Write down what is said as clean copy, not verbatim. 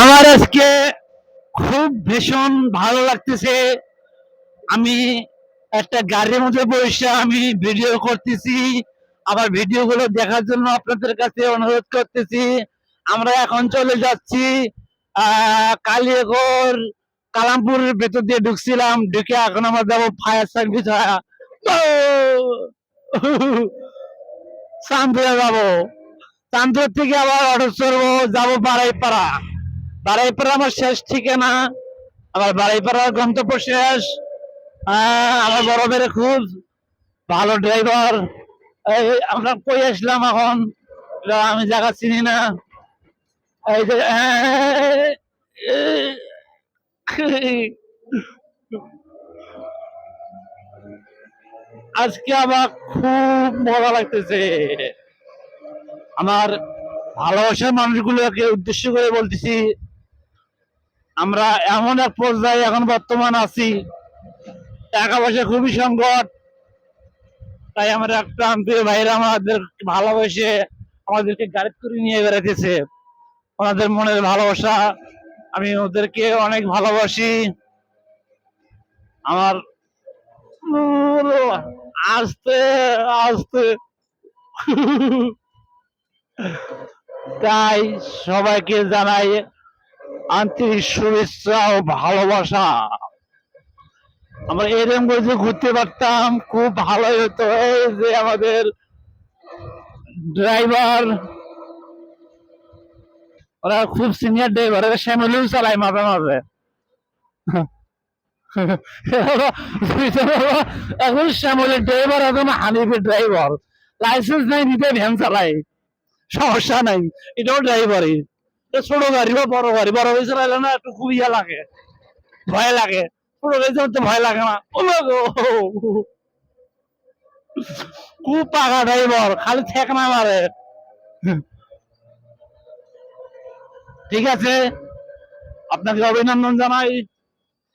আমার আজকে খুব ভীষণ ভালো লাগতেছে। আমি একটা গাড়ির মধ্যে বসে আমি ভিডিও করতেছি। আমার ভিডিও গুলো দেখার জন্য আপনাদের কাছে অনুরোধ করতেছি। আমরা এখন চলে যাচ্ছি কালিয়াকৈর কালামপুরের ভেতর দিয়ে ঢুকছিলাম, ঢুকে এখন আমরা যাবো ফায়ার সার্ভিস চান্দুয়া যাবো। চান্দুয়া থেকে আবার অটো চড়বো, যাবো বাড়াইপাড়া। বাড়াইপাড়া আমার শেষ ঠিকানা, আমার বাড়াইপাড়ার গন্তব্য শেষ। আমার বড় মেয়ে খুব ভালো ড্রাইভার। আমরা কই আসলাম এখন, আমি জায়গা চিনি না। এই যে আজকে আমার খুব মজা লাগতেছে। আমার ভালোবাসার মানুষগুলোকে উদ্দেশ্য করে বলতেছি, আমরা এমন এক পর্যায়ে এখন বর্তমান আছি, টাকা পয়সা খুবই সংকট। তাই আমরা একটা প্রিয় ভাইরা আমাদের ভালোবেসে আমাদেরকে গাড়ি করে নিয়ে বেড়াইতেছে। ওনাদের মনের ভালোবাসা, আমি ওদেরকে অনেক ভালোবাসি। আমার আস্তে আস্তে তাই সবাইকে জানাই আন্তরিক শুভেচ্ছা ও ভালোবাসা। আমরা এরকম করে যে ঘুরতে পারতাম খুব ভালোই হতো। এই যে আমাদের ড্রাইভার, ওরা খুব সিনিয়র ড্রাইভার, শ্যামলিও চালায় মাঝে মাঝে। এখন শ্যামলের ড্রাইভার, এখন হানিফের ড্রাইভার। লাইসেন্স নাই, নিতে ভ্যান চালাই, সমস্যা নাই, এটাও ড্রাইভারই। ছোট গাড়ি বা বড় গাড়ি, বড় গাড়ি চালাইলে না একটু খুব ইয়া লাগে, ভয় লাগে। ছোট গাড়ি চালাতে ভয় লাগে না। খুব পাকা ড্রাইভার, খালি ঠেক না মারে। ঠিক আছে, আপনাকে অভিনন্দন জানাই।